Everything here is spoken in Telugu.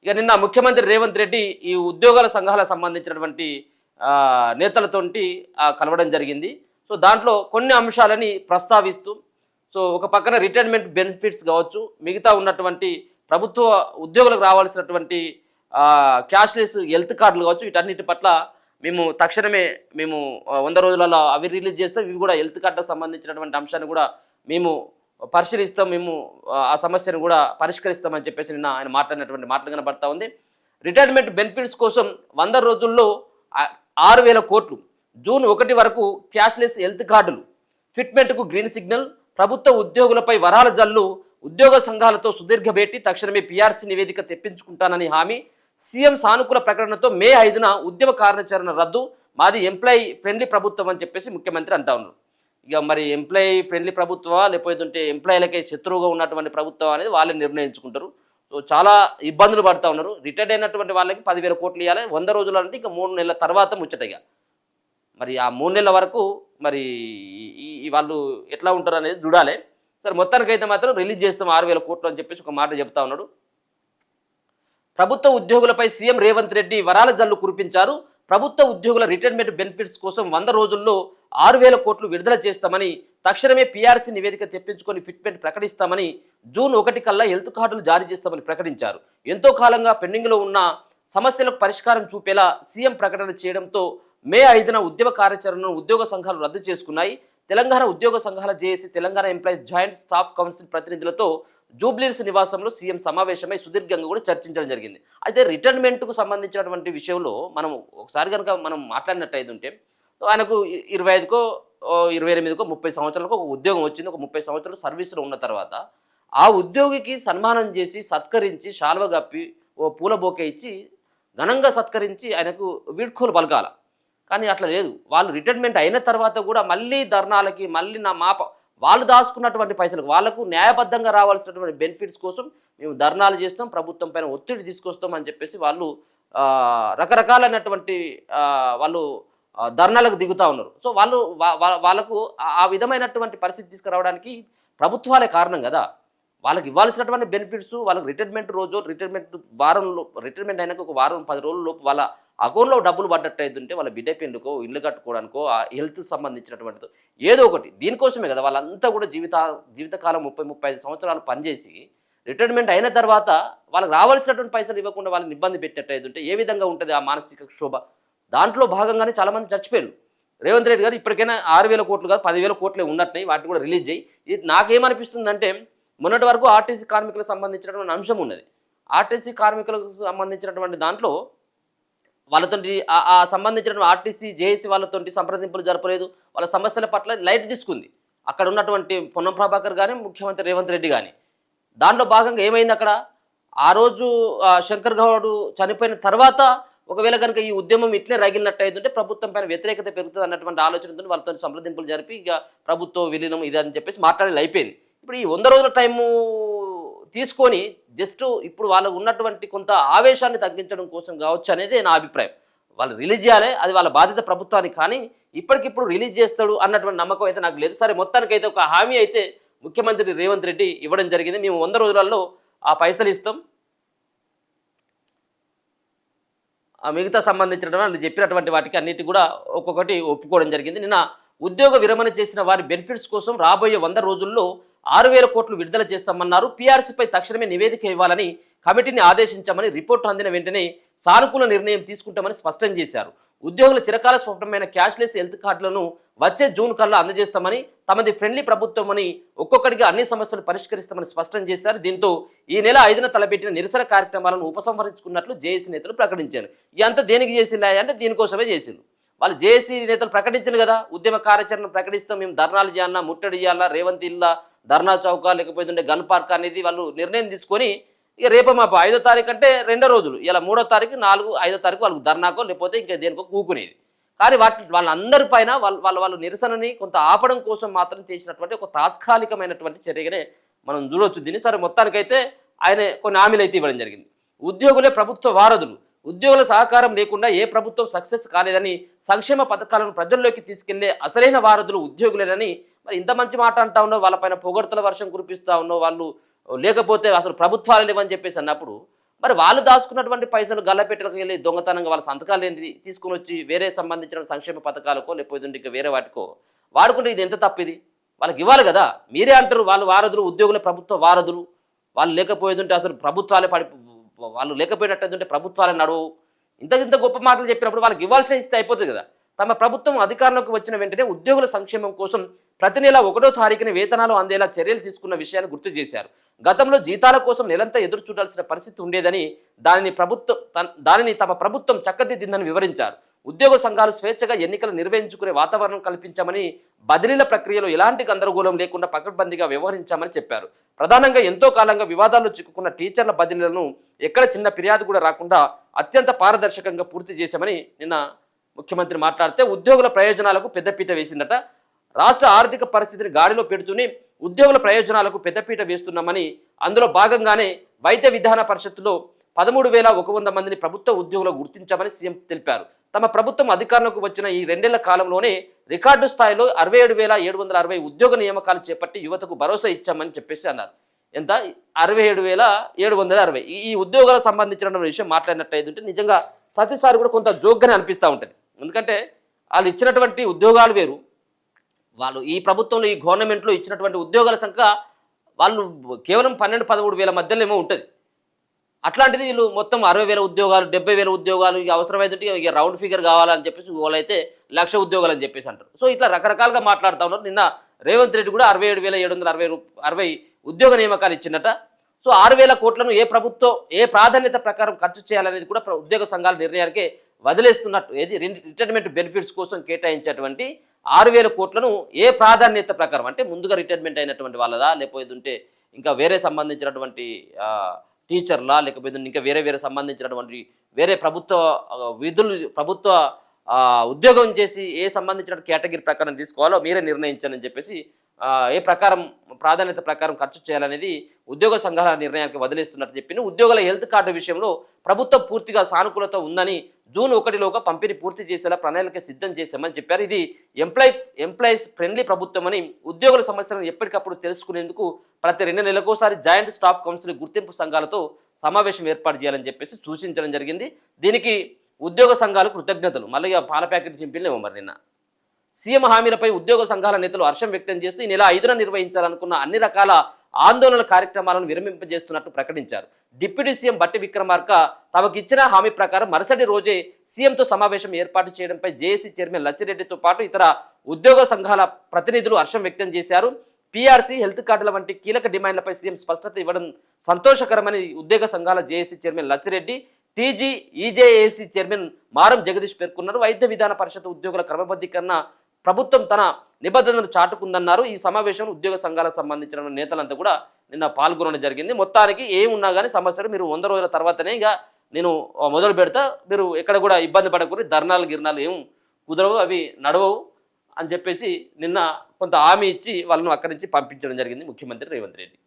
ఇక నిన్న ముఖ్యమంత్రి రేవంత్ రెడ్డి ఈ ఉద్యోగాల సంఘాలకు సంబంధించినటువంటి నేతలతోటి కలవడం జరిగింది. సో దాంట్లో కొన్ని అంశాలని ప్రస్తావిస్తూ, సో ఒక పక్కన రిటైర్మెంట్ బెనిఫిట్స్ కావచ్చు, మిగతా ఉన్నటువంటి ప్రభుత్వ ఉద్యోగులకు రావాల్సినటువంటి క్యాష్లెస్ హెల్త్ కార్డులు కావచ్చు, వీటన్నిటి పట్ల మేము తక్షణమే 100 రోజులలో అవి రిలీజ్ చేస్తాం. ఇవి కూడా హెల్త్ కార్డుకు సంబంధించినటువంటి అంశాన్ని కూడా మేము పరిశీలిస్తాం, మేము ఆ సమస్యను కూడా పరిష్కరిస్తామని చెప్పేసి నిన్న ఆయన మాట్లాడినటువంటి మాటలు కనబడతా ఉంది. రిటైర్మెంట్ బెనిఫిట్స్ కోసం 100 రోజుల్లో 6,000 కోట్లు, జూన్ 1 వరకు క్యాష్లెస్ హెల్త్ కార్డులు, ఫిట్మెంట్కు గ్రీన్ సిగ్నల్, ప్రభుత్వ ఉద్యోగులపై వరాల జల్లు, ఉద్యోగ సంఘాలతో సుదీర్ఘ భేటీ, తక్షణమే పీఆర్సీ నివేదిక తెప్పించుకుంటానని హామీ, సీఎం సానుకూల ప్రకటనతో మే 5న ఉద్యమ కార్యాచరణ రద్దు, మాది ఎంప్లాయీ ఫ్రెండ్లీ ప్రభుత్వం అని చెప్పేసి ముఖ్యమంత్రి అంటా ఉన్నారు. ఇక మరి ఎంప్లాయీ ఫ్రెండ్లీ ప్రభుత్వమా లేకపోతే ఎంప్లాయీలకే శత్రువుగా ఉన్నటువంటి ప్రభుత్వం అనేది వాళ్ళే నిర్ణయించుకుంటారు. సో చాలా ఇబ్బందులు పడుతూ ఉన్నారు. రిటైర్డ్ అయినటువంటి వాళ్ళకి 10,000 కోట్లు ఇవ్వాలి. 100 రోజులు అంటే ఇంకా 3 నెలల తర్వాత ముచ్చటగా మరి ఆ 3 నెలల వరకు మరి ఈ వాళ్ళు ఎట్లా ఉంటారు అనేది చూడాలి. సరే మొత్తానికైతే మాత్రం రిలీజ్ చేస్తాం 6,000 కోట్లు అని చెప్పేసి ఒక మాట చెప్తా ఉన్నాడు. ప్రభుత్వ ఉద్యోగులపై సీఎం రేవంత్ రెడ్డి వరాల జల్లు కురిపించారు. ప్రభుత్వ ఉద్యోగుల రిటైర్మెంట్ బెనిఫిట్స్ కోసం 100 రోజుల్లో 6,000 కోట్లు విడుదల చేస్తామని, తక్షణమే పీఆర్సీ నివేదిక తెప్పించుకొని ఫిట్మెంట్ ప్రకటిస్తామని, జూన్ 1 కల్లా హెల్త్ కార్డులు జారీ చేస్తామని ప్రకటించారు. ఎంతో కాలంగా పెండింగ్లో ఉన్న సమస్యలకు పరిష్కారం చూపేలా సీఎం ప్రకటన చేయడంతో మే 5న ఉద్యమ కార్యాచరణను ఉద్యోగ సంఘాలు రద్దు చేసుకున్నాయి. తెలంగాణ ఉద్యోగ సంఘాల JAC, Telangana employees joint staff council ప్రతినిధులతో జూబ్లీహిల్స్ నివాసంలో సీఎం సమావేశమై సుదీర్ఘంగా కూడా చర్చించడం జరిగింది. అయితే రిటైర్మెంట్కు సంబంధించినటువంటి విషయంలో మనం ఒకసారి కనుక మనం మాట్లాడినట్టయితే ఉంటే, ఆయనకు 25కో 28కో 30 సంవత్సరాలకు ఒక ఉద్యోగం వచ్చింది. ఒక 30 సంవత్సరాలు సర్వీసులో ఉన్న తర్వాత ఆ ఉద్యోగికి సన్మానం చేసి సత్కరించి శాల్వ కప్పి ఓ పూల బొకే ఇచ్చి ఘనంగా సత్కరించి ఆయనకు వీడ్కోలు పలకాల. కానీ అట్లా లేదు. వాళ్ళు రిటైర్మెంట్ అయిన తర్వాత కూడా మళ్ళీ ధర్నాలకి, మళ్ళీ వాళ్ళు దాచుకున్నటువంటి పైసలకు, వాళ్లకు న్యాయబద్ధంగా రావాల్సినటువంటి బెనిఫిట్స్ కోసం మేము ధర్నాలు చేస్తాం, ప్రభుత్వం పైన ఒత్తిడి తీసుకొస్తాం అని చెప్పేసి వాళ్ళు రకరకాలైనటువంటి వాళ్ళు ధర్నాలకు దిగుతూ ఉన్నారు. సో వాళ్ళకు ఆ విధమైనటువంటి పరిస్థితి తీసుకురావడానికి ప్రభుత్వాలే కారణం కదా. వాళ్ళకి ఇవ్వాల్సినటువంటి బెనిఫిట్స్, వాళ్ళకి రిటైర్మెంట్ రోజు రిటైర్మెంట్ అయినాక ఒక వారం 10 రోజుల లోపు వాళ్ళ అకౌంట్లో డబ్బులు పడ్డట్టు అవుతుంటే వాళ్ళ బిడ్డ పెండుకో, ఇల్లు కట్టుకోవడానికో, హెల్త్ సంబంధించినటువంటిదో ఏదో ఒకటి దీనికోసమే కదా వాళ్ళంతా కూడా జీవితకాలం 30-35 సంవత్సరాలు పనిచేసి రిటైర్మెంట్ అయిన తర్వాత వాళ్ళకి రావాల్సినటువంటి పైసలు ఇవ్వకుండా వాళ్ళని ఇబ్బంది పెట్టేట్టు అవుతుంటే ఏ విధంగా ఉంటుంది ఆ మానసిక క్షోభ. దాంట్లో భాగంగానే చాలామంది చచ్చిపోయారు. రేవంత్ రెడ్డి గారు ఇప్పటికైనా 6,000 కోట్లు కాదు 10,000 కోట్లే ఉన్నట్టున్నాయి, వాటిని కూడా రిలీజ్ చేయి. ఇది నాకేమనిపిస్తుందంటే, మొన్నటి వరకు ఆర్టీసీ కార్మికులకు సంబంధించినటువంటి అంశం ఉన్నది. ఆర్టీసీ కార్మికులకు సంబంధించినటువంటి దాంట్లో వాళ్ళతో ఆ సంబంధించిన ఆర్టీసీ జేఏసీ వాళ్ళతో సంప్రదింపులు జరపలేదు. వాళ్ళ సమస్యల పట్ల లైట్ తీసుకుంది అక్కడ ఉన్నటువంటి పొన్నం ప్రభాకర్ కానీ, ముఖ్యమంత్రి రేవంత్ రెడ్డి కానీ. దాంట్లో భాగంగా ఏమైంది అక్కడ, ఆ రోజు శంకర్ గౌడ్ చనిపోయిన తర్వాత ఒకవేళ కనుక ఈ ఉద్యమం ఇట్లే రగిలినట్టు అవుతుంటే ప్రభుత్వం పైన వ్యతిరేకత పెరుగుతుంది అన్నటువంటి ఆలోచనతో వాళ్ళతో సంప్రదింపులు జరిపి ఇక ప్రభుత్వం విలీనం ఇది అని చెప్పేసి మాట్లాడాలి అయిపోయింది. ఇప్పుడు ఈ 100 రోజుల టైము తీసుకొని జస్ట్ ఇప్పుడు వాళ్ళకు ఉన్నటువంటి కొంత ఆవేశాన్ని తగ్గించడం కోసం కావచ్చు అనేది నా అభిప్రాయం. వాళ్ళు రిలీజ్ చేయాలి, అది వాళ్ళ బాధ్యత ప్రభుత్వానికి. కానీ ఇప్పటికిప్పుడు రిలీజ్ చేస్తాడు అన్నటువంటి నమ్మకం అయితే నాకు లేదు. సరే మొత్తానికైతే ఒక హామీ అయితే ముఖ్యమంత్రి రేవంత్ రెడ్డి ఇవ్వడం జరిగింది. మేము 100 రోజులలో ఆ పైసలు ఇస్తాం, మిగతా సంబంధించినటువంటి చెప్పినటువంటి వాటికి అన్నిటి కూడా ఒక్కొక్కటి ఒప్పుకోవడం జరిగింది. నిన్న ఉద్యోగ విరమణ చేసిన వారి బెనిఫిట్స్ కోసం రాబోయే 100 రోజుల్లో 6,000 కోట్లు విడుదల చేస్తామన్నారు. పీఆర్సీపై తక్షణమే నివేదిక ఇవ్వాలని కమిటీని ఆదేశించామని, రిపోర్టు అందిన వెంటనే సానుకూల నిర్ణయం తీసుకుంటామని స్పష్టం చేశారు. ఉద్యోగుల చిరకాల స్వప్నమైన క్యాష్లెస్ హెల్త్ కార్డులను వచ్చే జూన్ కల్లా అందజేస్తామని, తమది ఫ్రెండ్లీ ప్రభుత్వం అని, ఒక్కొక్కటిగా అన్ని సమస్యలు పరిష్కరిస్తామని స్పష్టం చేశారు. దీంతో ఈ నెల 5న తలపెట్టిన నిరసన కార్యక్రమాలను ఉపసంహరించుకున్నట్లు జేఏసీ నేతలు ప్రకటించారు. ఇదంతా దేనికి చేసిల్లా అంటే దీనికోసమే చేసిండు. వాళ్ళు జేఏసీ నేతలు ప్రకటించారు కదా, ఉద్యమ కార్యాచరణ ప్రకటిస్తాం, మేము ధర్నాలు చేయాలన్నా, ముట్టడి చేయాలా, రేవంత్ ఇల్లా, ధర్నా చౌక, లేకపోతే గన్ పార్క్ అనేది వాళ్ళు నిర్ణయం తీసుకొని ఇక రేపు మాపు 5వ తారీఖు అంటే 2 రోజులు, ఇలా 3వ తారీఖు 5వ తారీఖు వాళ్ళకు ధర్నాకో లేకపోతే ఇంకా దేనికో కూకునేది. కానీ వాళ్ళందరి పైన వాళ్ళు నిరసనని కొంత ఆపడం కోసం మాత్రం చేసినటువంటి ఒక తాత్కాలికమైనటువంటి చర్యగానే మనం చూడవచ్చు దీన్ని. సరే మొత్తానికైతే ఆయన కొన్ని హామీలు అయితే ఇవ్వడం జరిగింది. ఉద్యోగులే ప్రభుత్వ వారధులు, ఉద్యోగుల సహకారం లేకుండా ఏ ప్రభుత్వం సక్సెస్ కాలేదని, సంక్షేమ పథకాలను ప్రజల్లోకి తీసుకెళ్లే అసలైన వారధులు ఉద్యోగులేనని. మరి ఇంత మంచి మాట అంటా ఉన్నావు, వాళ్ళపైన పొగడ్తల వర్షం కురిపిస్తూ ఉన్నావు, వాళ్ళు లేకపోతే అసలు ప్రభుత్వాలు లేవని చెప్పేసి అన్నప్పుడు మరి వాళ్ళు దాచుకున్నటువంటి పైసలు గల్లపెట్టెలకు వెళ్ళి దొంగతనంగా వాళ్ళ సంతకాలు ఏంటి తీసుకుని వచ్చి వేరే సంబంధించిన సంక్షేమ పథకాలకో లేకపోతే ఇంకా వేరే వాటికో వాడుకుంటే ఇది ఎంత తప్పు ఇది? వాళ్ళకి ఇవ్వాలి కదా. మీరే అంటారు వాళ్ళు వారధులు, ఉద్యోగుల ప్రభుత్వ వారధులు, వాళ్ళు లేకపోయేదంటే అసలు ప్రభుత్వాలే వాళ్ళు లేకపోయినట్టుంటే ప్రభుత్వాలే నడవు. ఇంత గొప్ప మాటలు చెప్పినప్పుడు వాళ్ళకి ఇవ్వాల్సిన ఇస్తే అయిపోతుంది కదా. తమ ప్రభుత్వం అధికారంలోకి వచ్చిన వెంటనే ఉద్యోగుల సంక్షేమం కోసం ప్రతి నెల 1వ తారీఖున వేతనాలు అందేలా చర్యలు తీసుకున్న విషయాన్ని గుర్తు చేశారు. గతంలో జీతాల కోసం నెలంతా ఎదురు చూడాల్సిన పరిస్థితి ఉండేదని దానిని తమ ప్రభుత్వం చక్కదిద్దిందని వివరించారు. ఉద్యోగ సంఘాలు స్వేచ్ఛగా ఎన్నికలు నిర్వహించుకునే వాతావరణం కల్పించామని, బదిలీల ప్రక్రియలో ఎలాంటి గందరగోళం లేకుండా పకడ్బందీగా వ్యవహరించామని చెప్పారు. ప్రధానంగా ఎంతో కాలంగా వివాదాల్లో చిక్కుకున్న టీచర్ల బదిలీలను ఎక్కడ చిన్న ఫిర్యాదు కూడా రాకుండా అత్యంత పారదర్శకంగా పూర్తి చేశామని నిన్న ముఖ్యమంత్రి మాట్లాడితే, ఉద్యోగుల ప్రయోజనాలకు పెద్దపీట వేసిందట. రాష్ట్ర ఆర్థిక పరిస్థితిని గాడిలో పెడుతూనే ఉద్యోగుల ప్రయోజనాలకు పెద్దపీట వేస్తున్నామని, అందులో భాగంగానే వైద్య విధాన పరిషత్తులో 13,100 మందిని ప్రభుత్వ ఉద్యోగులు గుర్తించామని సీఎం తెలిపారు. తమ ప్రభుత్వం అధికారంలోకి వచ్చిన ఈ 2 ఏళ్ల కాలంలోనే రికార్డు స్థాయిలో 67,760 ఉద్యోగ నియామకాలు చేపట్టి యువతకు భరోసా ఇచ్చామని చెప్పేసి అన్నారు. ఎంత? 67,760. ఈ ఉద్యోగాలకు సంబంధించిన విషయం మాట్లాడినట్టయితే నిజంగా ప్రతిసారి కూడా కొంత జోక్గానే అనిపిస్తూ ఉంటుంది. ఎందుకంటే వాళ్ళు ఇచ్చినటువంటి ఉద్యోగాలు వేరు, వాళ్ళు ఈ ప్రభుత్వంలో ఈ గవర్నమెంట్లో ఇచ్చినటువంటి ఉద్యోగాల సంఖ్య వాళ్ళు కేవలం 12-13 వేల మధ్యలో ఏమో ఉంటుంది. అట్లాంటిది వీళ్ళు మొత్తం 60,000 ఉద్యోగాలు, 70,000 ఉద్యోగాలు, ఇక అవసరమైతే ఇక రౌండ్ ఫిగర్ కావాలని చెప్పేసి వాళ్ళైతే 1,00,000 ఉద్యోగాలు అని చెప్పేసి అంటారు. సో ఇట్లా రకరకాలుగా మాట్లాడుతూ ఉన్నారు. నిన్న రేవంత్ రెడ్డి కూడా 67,760 ఉద్యోగ నియామకాలు ఇచ్చినట్ట. సో 6,000 కోట్లను ఏ ప్రాధాన్యత ప్రకారం ఖర్చు చేయాలనేది కూడా ఉద్యోగ సంఘాల నిర్ణయానికే వదిలేస్తున్నట్టు. ఏది రిటైర్మెంట్ బెనిఫిట్స్ కోసం కేటాయించేటువంటి 6,000 కోట్లను ఏ ప్రాధాన్యత ప్రకారం అంటే ముందుగా రిటైర్మెంట్ అయినటువంటి వాళ్ళదా, లేకపోతే ఇంకా వేరే సంబంధించినటువంటి టీచర్లా, లేకపోతే ఇంకా వేరే సంబంధించినటువంటి వేరే ప్రభుత్వ ప్రభుత్వ ఉద్యోగం చేసి ఏ సంబంధించిన కేటగిరీ ప్రకారం తీసుకోవాలో మీరే నిర్ణయించాలని చెప్పేసి ఏ ప్రకారం ప్రాధాన్యత ప్రకారం ఖర్చు చేయాలనేది ఉద్యోగ సంఘాల నిర్ణయానికి వదిలేస్తున్నట్టు చెప్పింది. ఉద్యోగుల హెల్త్ కార్డు విషయంలో ప్రభుత్వం పూర్తిగా సానుకూలత ఉందని, జూన్ 1లోగా పంపిణీ పూర్తి చేసేలా ప్రణాళిక సిద్ధం చేశామని చెప్పారు. ఇది ఎంప్లాయీస్ ఫ్రెండ్లీ ప్రభుత్వం అని, ఉద్యోగుల సమస్యలను ఎప్పటికప్పుడు తెలుసుకునేందుకు ప్రతి 2 నెలలకోసారి జాయింట్ స్టాఫ్ కౌన్సిల్ గుర్తింపు సంఘాలతో సమావేశం ఏర్పాటు చేయాలని చెప్పేసి సూచించడం జరిగింది. దీనికి ఉద్యోగ సంఘాలు కృతజ్ఞతలు. మళ్ళీ పాల ప్యాకెట్ చింపిలేమో మరి నిన్న సీఎం హామీలపై ఉద్యోగ సంఘాల నేతలు హర్షం వ్యక్తం చేస్తూ ఈ నెల 5న నిర్వహించాలనుకున్న అన్ని రకాల ఆందోళన కార్యక్రమాలను విరమింపజేస్తున్నట్టు ప్రకటించారు. డిప్యూటీ సీఎం బట్టి విక్రమార్క తమకిచ్చిన హామీ ప్రకారం మరుసటి రోజే సీఎంతో సమావేశం ఏర్పాటు చేయడంపై జేఏసీ చైర్మన్ లచ్చిరెడ్డితో పాటు ఇతర ఉద్యోగ సంఘాల ప్రతినిధులు హర్షం వ్యక్తం చేశారు. పీఆర్సీ, హెల్త్ కార్డుల వంటి కీలక డిమాండ్లపై సీఎం స్పష్టత ఇవ్వడం సంతోషకరమని ఉద్యోగ సంఘాల జేఏసీ చైర్మన్ లచ్చిరెడ్డి, ఈజేఏసీ చైర్మన్ మారం జగదీష్ పేర్కొన్నారు. వైద్య విధాన పరిషత్ ఉద్యోగుల క్రమబద్ధీకరణ ప్రభుత్వం తన నిబద్ధతను చాటుకుందన్నారు. ఈ సమావేశంలో ఉద్యోగ సంఘాలకు సంబంధించిన నేతలంతా కూడా నిన్న పాల్గొనడం జరిగింది. మొత్తానికి ఏమున్నా కానీ సమస్యలు మీరు 100 రోజుల తర్వాతనే ఇక నేను మొదలు పెడతా, మీరు ఎక్కడ కూడా ఇబ్బంది పడకూడదు, గిర్నాలు ఏం కుదరవు, అవి నడవవు అని చెప్పేసి నిన్న కొంత హామీ ఇచ్చి వాళ్ళను అక్కడి నుంచి పంపించడం జరిగింది ముఖ్యమంత్రి రేవంత్ రెడ్డి.